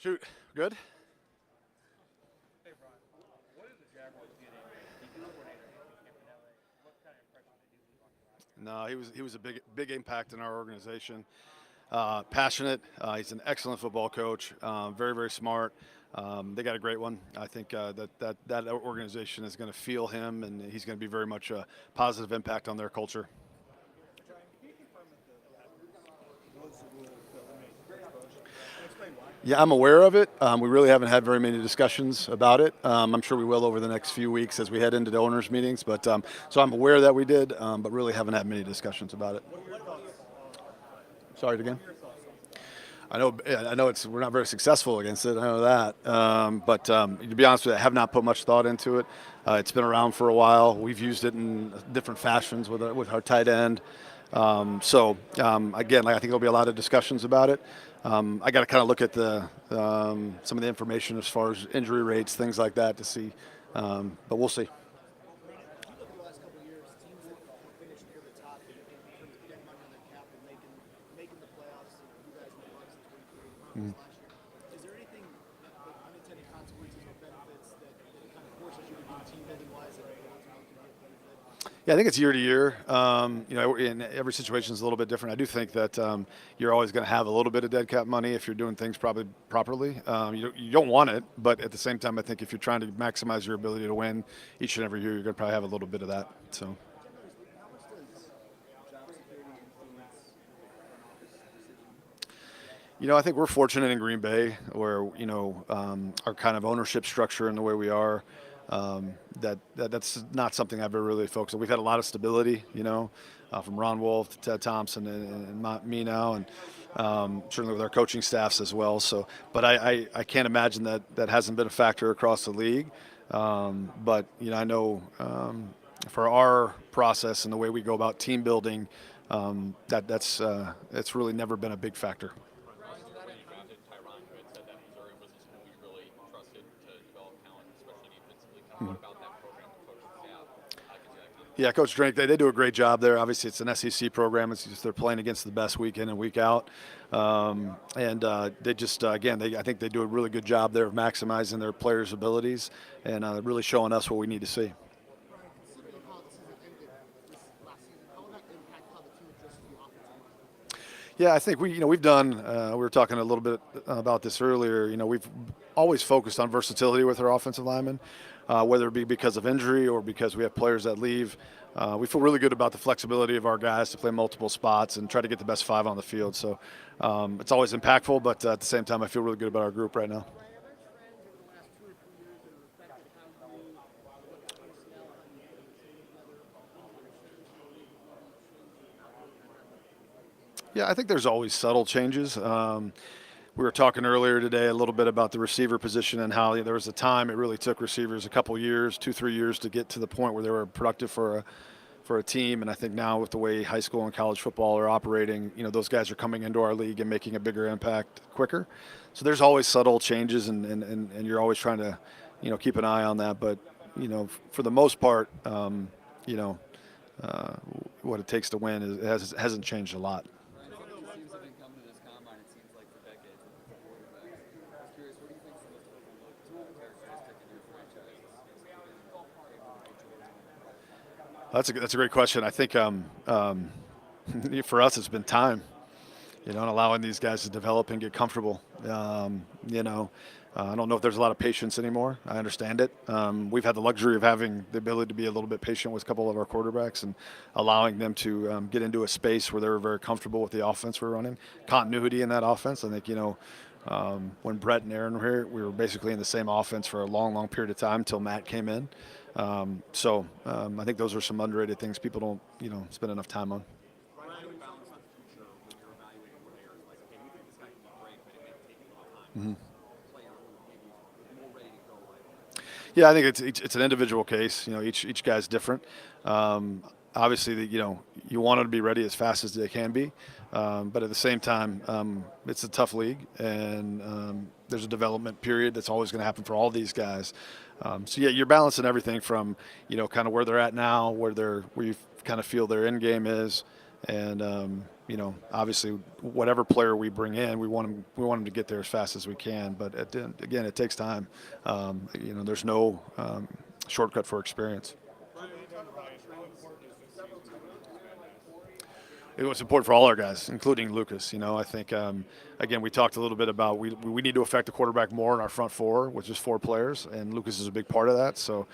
Shoot, good. Hey, Brian, what did the Jaguars get in defense coordinator in LA? What kind of impression did he leave on you last year? No, he was a big impact in our organization. Passionate. He's an excellent football coach. Very smart. They got a great one. I think that organization is going to feel him, and he's going to be very much a positive impact on their culture. Brian, can you confirm that the was the rule to eliminate the coach promotion? And explain why. Yeah, I'm aware of it. We really haven't had very many discussions about it. I'm sure we will over the next few weeks as we head into the owners' meetings. But so I'm aware that we did, but really haven't had many discussions about it. What are your thoughts? Sorry again. What are your thoughts on it? I know we're not very successful against it. I know that, but to be honest with you, I have not put much thought into it. It's been around for a while. We've used it in different fashions with our tight end. Again, I think there'll be a lot of discussions about it. I got to kind of look at some of the information as far as injury rates, things like that, to see. But we'll see. If you look at the last couple of years, teams that finished near the top in terms of getting money on their cap and making the playoffs, you guys in the Bucks in 23 last year. Is there anything unintended consequences or benefits that kind of forces you to do team building wise that ultimately can be a benefit? Yeah, I think it's year to year. And every situation is a little bit different. I do think that you're always going to have a little bit of dead cap money if you're doing things probably properly. You don't want it, but at the same time, I think if you're trying to maximize your ability to win each and every year, you're going to probably have a little bit of that. So. How much does job security influence an office decision? I think we're fortunate in Green Bay where, our kind of ownership structure and the way we are, that's not something I've ever really focused on. We've had a lot of stability, from Ron Wolf to Ted Thompson and me now, and certainly with our coaching staffs as well. So, but I can't imagine that hasn't been a factor across the league. But, I know for our process and the way we go about team building, it's really never been a big factor. Brian, when you drafted Tyron, you had said that Missouri was a school you really trusted to develop talent, especially defensively. Kind of what about that program, the coaching staff, gives you that confidence? Yeah, Coach Drake, they do a great job there. Obviously, it's an SEC program. It's just they're playing against the best week in and week out. They just, again, I think they do a really good job there of maximizing their players' abilities and really showing us what we need to see. Brian, considering how the season ended this last season, how will that impact how the team adjusts to the offense? Yeah, I think we've done. We were talking a little bit about this earlier. We've always focused on versatility with our offensive linemen, whether it be because of injury or because we have players that leave. We feel really good about the flexibility of our guys to play multiple spots and try to get the best five on the field. So it's always impactful, but at the same time, I feel really good about our group right now. Brian, are there trends over the last 2 or 3 years that have affected how you look at personnel, how you put the team together, Yeah, I think there's always subtle changes. We were talking earlier today a little bit about the receiver position and how there was a time it really took receivers a couple years, 2-3 years to get to the point where they were productive for a team. And I think now with the way high school and college football are operating, those guys are coming into our league and making a bigger impact quicker. So there's always subtle changes, and you're always trying to, keep an eye on that. But, for the most part, what it takes to win hasn't changed a lot. Teams have been coming to this combine, it seems like, for decades with the quarterbacks. I was curious, what do you think is the most characteristic in your franchise? That's a great question. I think for us it's been time, and allowing these guys to develop and get comfortable. I don't know if there's a lot of patience anymore. I understand it. We've had the luxury of having the ability to be a little bit patient with a couple of our quarterbacks and allowing them to get into a space where they were very comfortable with the offense we're running. Continuity in that offense. I think, when Brett and Aaron were here, we were basically in the same offense for a long period of time until Matt came in. I think those are some underrated things people don't, spend enough time on. Brian, how do you balance the future when you're evaluating players? Like, okay, we think this guy can be great, but it may take a little time. Player who maybe more ready to go right away. Yeah, I think it's an individual case. Each guy's different. Obviously, you want them to be ready as fast as they can be, but at the same time, it's a tough league, and there's a development period that's always going to happen for all these guys. You're balancing everything from kind of where they're at now, where you kind of feel their end game is, And obviously, whatever player we bring in, we want him to get there as fast as we can. But again, it takes time. There's no shortcut for experience. It was important for all our guys, including Lucas. I think again we talked a little bit about we need to affect the quarterback more in our front four, which is 4 players, and Lucas is a big part of that. So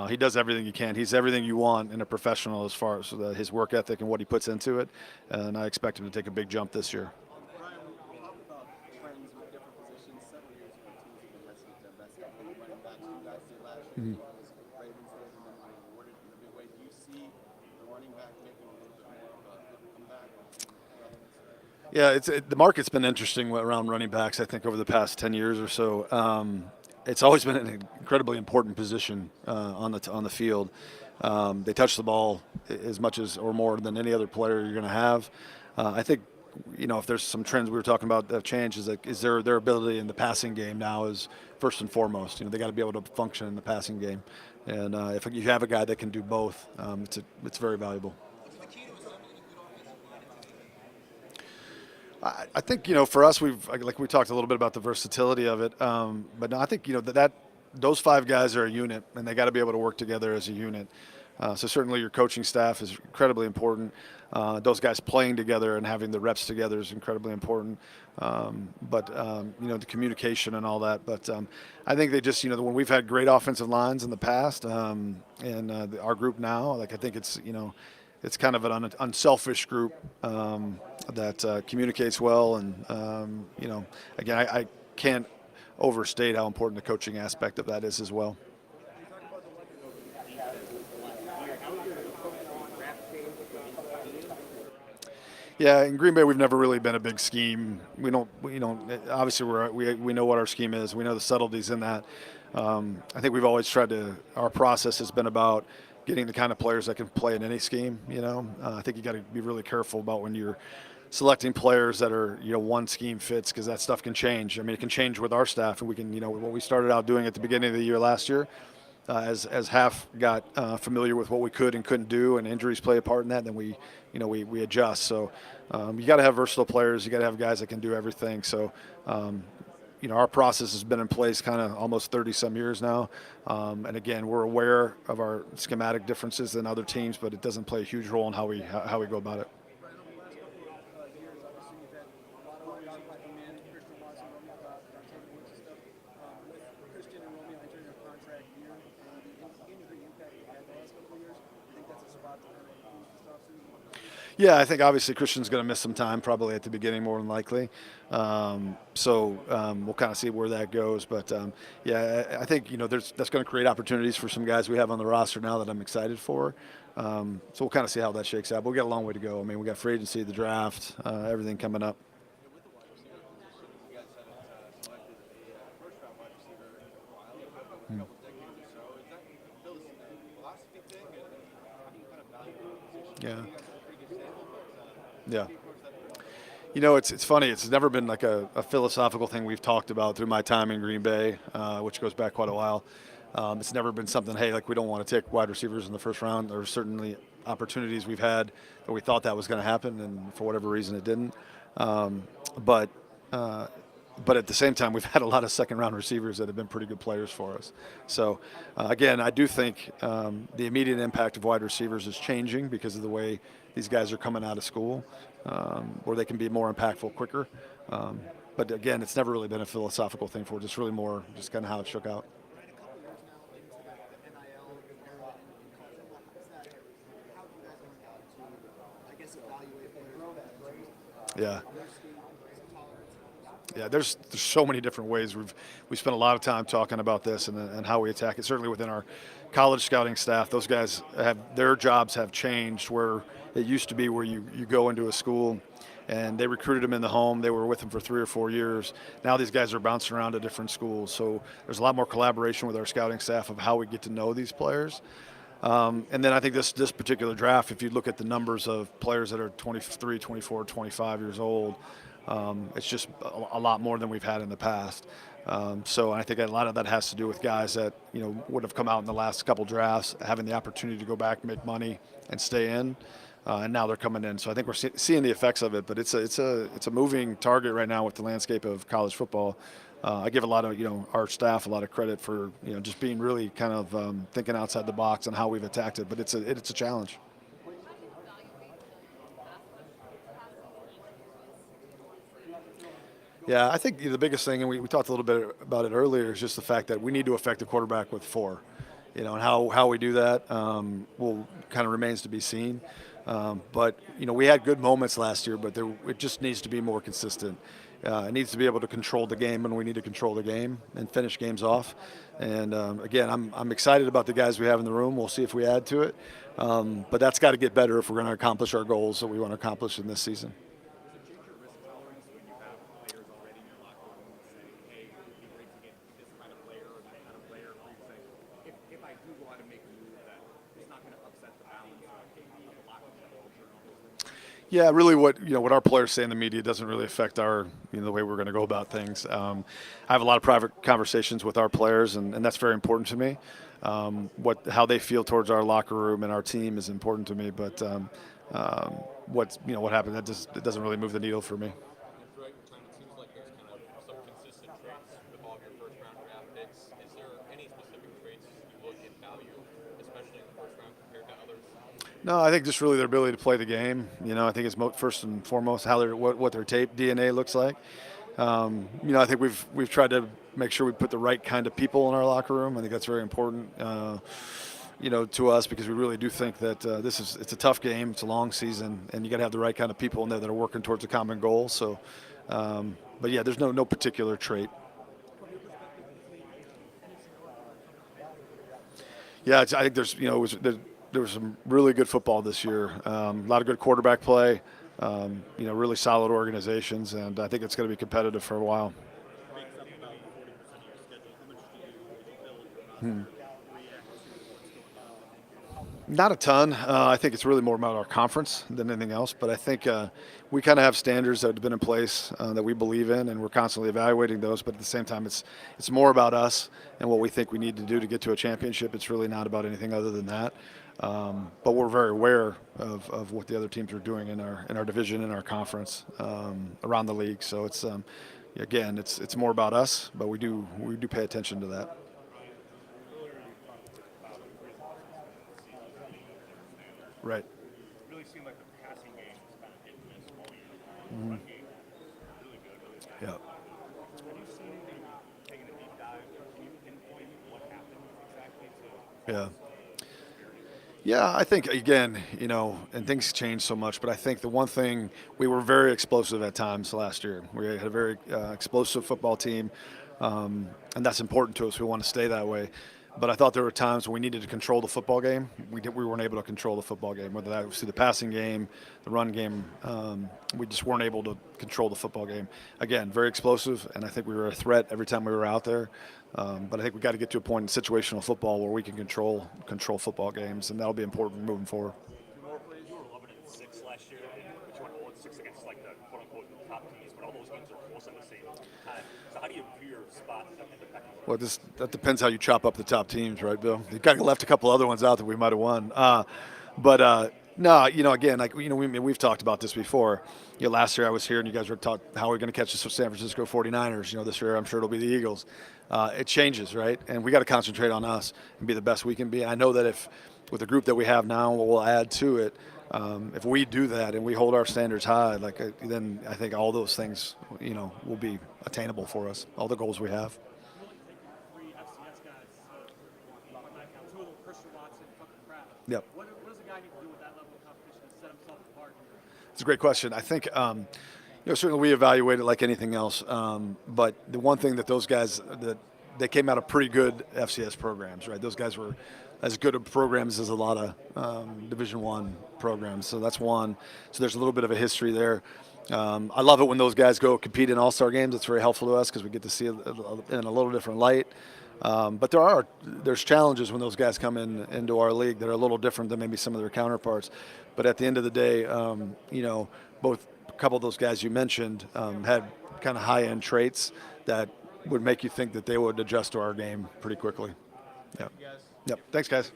he does everything he can. He's everything you want in a professional as far as his work ethic and what he puts into it. And I expect him to take a big jump this year. Brian, we talk about trends with different positions. Several years ago, teams have been listening to best running backs. You guys did last year. Ravens did, and then we awarded in a big way. Do you see the running back making a little bit more of a comeback? Yeah, the market's been interesting around running backs. I think over the past 10 years or so, it's always been an incredibly important position on the field. They touch the ball as much as or more than any other player you're going to have. I think if there's some trends we were talking about that have changed, is their ability in the passing game now is first and foremost. They got to be able to function in the passing game, and if you have a guy that can do both, it's very valuable. I think for us, we talked a little bit about the versatility of it, but no, I think that those 5 guys are a unit, and they got to be able to work together as a unit. So certainly your coaching staff is incredibly important. Those guys playing together and having the reps together is incredibly important. But the communication and all that. But I think they just when we've had great offensive lines in the past, and our group now, I think it's kind of an unselfish group that communicates well, and again, I can't overstate how important the coaching aspect of that is as well. Yeah, in Green Bay, we've never really been a big scheme. We don't. Obviously, we know what our scheme is. We know the subtleties in that. I think we've always tried to. Our process has been about getting the kind of players that can play in any scheme. I think you got to be really careful about when you're selecting players that are one scheme fits, because that stuff can change. I mean, it can change with our staff, and we can what we started out doing at the beginning of the year last year. As half got familiar with what we could and couldn't do, and injuries play a part in that, then we adjust. So you got to have versatile players. You got to have guys that can do everything. So our process has been in place kind of almost 30-some years now. And again, we're aware of our schematic differences than other teams, but it doesn't play a huge role in how we go about it. Yeah, I think obviously Christian's going to miss some time probably at the beginning, more than likely. So we'll kind of see where that goes. But yeah, I think that's going to create opportunities for some guys we have on the roster now that I'm excited for. So we'll kind of see how that shakes out. But we got a long way to go. I mean, we got free agency, the draft, everything coming up. Yeah. Yeah. It's funny. It's never been like a philosophical thing we've talked about through my time in Green Bay, which goes back quite a while. It's never been something, hey, like we don't want to take wide receivers in the first round. There are certainly opportunities we've had that we thought that was going to happen, and for whatever reason it didn't. But at the same time, we've had a lot of second-round receivers that have been pretty good players for us. So, again, I do think the immediate impact of wide receivers is changing because of the way these guys are coming out of school, where they can be more impactful quicker. But, again, it's never really been a philosophical thing for us. It's really more just kind of how it shook out. Yeah. Yeah, there's so many different ways. We spent a lot of time talking about this and how we attack it. Certainly within our college scouting staff, those guys their jobs have changed, where it used to be where you go into a school and they recruited them in the home. They were with them for 3 or 4 years. Now these guys are bouncing around to different schools. So there's a lot more collaboration with our scouting staff of how we get to know these players. And then I think this particular draft, if you look at the numbers of players that are 23, 24, 25 years old, it's just a lot more than we've had in the past. So I think a lot of that has to do with guys that would have come out in the last couple drafts, having the opportunity to go back, make money, and stay in. and now they're coming in. So I think we're seeing the effects of it. But it's a moving target right now with the landscape of college football. I give a lot of our staff a lot of credit for just being really kind of thinking outside the box on how we've attacked it. But it's a challenge. Yeah, I think the biggest thing, and we talked a little bit about it earlier, is just the fact that we need to affect the quarterback with 4. And how we do that will kind of remains to be seen. But we had good moments last year, but it just needs to be more consistent. It needs to be able to control the game when we need to control the game and finish games off. And again, I'm excited about the guys we have in the room. We'll see if we add to it. But that's got to get better if we're going to accomplish our goals that we want to accomplish in this season. Yeah, really, what our players say in the media doesn't really affect our the way we're going to go about things. I have a lot of private conversations with our players, and that's very important to me. How they feel towards our locker room and our team is important to me. But what happened, it doesn't really move the needle for me. Throughout your time, it seems like there's kind of some consistent traits with all of your first-round draft picks. Is there any specific traits you look and value, especially in the first round compared to others? No, I think just really their ability to play the game. I think it's first and foremost what their tape DNA looks like. I think we've tried to make sure we put the right kind of people in our locker room. I think that's very important. To us, because we really do think that it's a tough game, it's a long season, and you got to have the right kind of people in there that are working towards a common goal. So, but yeah, there's no particular trait. Yeah, I think there was some really good football this year. A lot of good quarterback play. Really solid organizations, and I think it's going to be competitive for a while. Not a ton. I think it's really more about our conference than anything else. But I think we kind of have standards that have been in place that we believe in, and we're constantly evaluating those. But at the same time, it's more about us and what we think we need to do to get to a championship. It's really not about anything other than that. But we're very aware of what the other teams are doing in our division, in our conference, around the league. So it's again, it's more about us, but we do pay attention to that. Right. It really seemed like the passing game was kind of hit and miss all year. The run game really good. Yeah. Have you seen anything taking a deep dive? Can you pinpoint what happened exactly to? Yeah. Yeah, I think, again, and things change so much, but I think the one thing, we were very explosive at times last year. We had a very explosive football team, and that's important to us. We want to stay that way. But I thought there were times when we needed to control the football game. We weren't able to control the football game, whether that was through the passing game, the run game. We just weren't able to control the football game. Again, very explosive, and I think we were a threat every time we were out there. But I think we got to get to a point in situational football where we can control football games, and that'll be important moving forward. You were 11-6 last year, but you went 0-6 against like the quote-unquote top teams, but all those games are close at the same time. So how do you view your spot in the pecking order? Well, that depends how you chop up the top teams, right, Bill? You kind of left a couple other ones out that we might have won. No, again, we've talked about this before. Last year I was here and you guys were talking how we're going to catch the San Francisco 49ers. This year I'm sure it'll be the Eagles. It changes, right? And we got to concentrate on us and be the best we can be. And I know that if with the group that we have now, we'll add to it. If we do that and we hold our standards high, then I think all those things, will be attainable for us. All the goals we have. Yep. What does a guy need to do with that level of competition to set himself apart? It's a great question. I think, certainly we evaluate it like anything else. But the one thing that those guys, they came out of pretty good FCS programs, right? Those guys were as good of programs as a lot of Division I programs. So that's one. So there's a little bit of a history there. I love it when those guys go compete in all-star games. It's very helpful to us because we get to see it in a little different light. But there's challenges when those guys come into our league that are a little different than maybe some of their counterparts. But at the end of the day, both a couple of those guys you mentioned had kind of high-end traits that would make you think that they would adjust to our game pretty quickly. Yeah. Yep. Thanks, guys.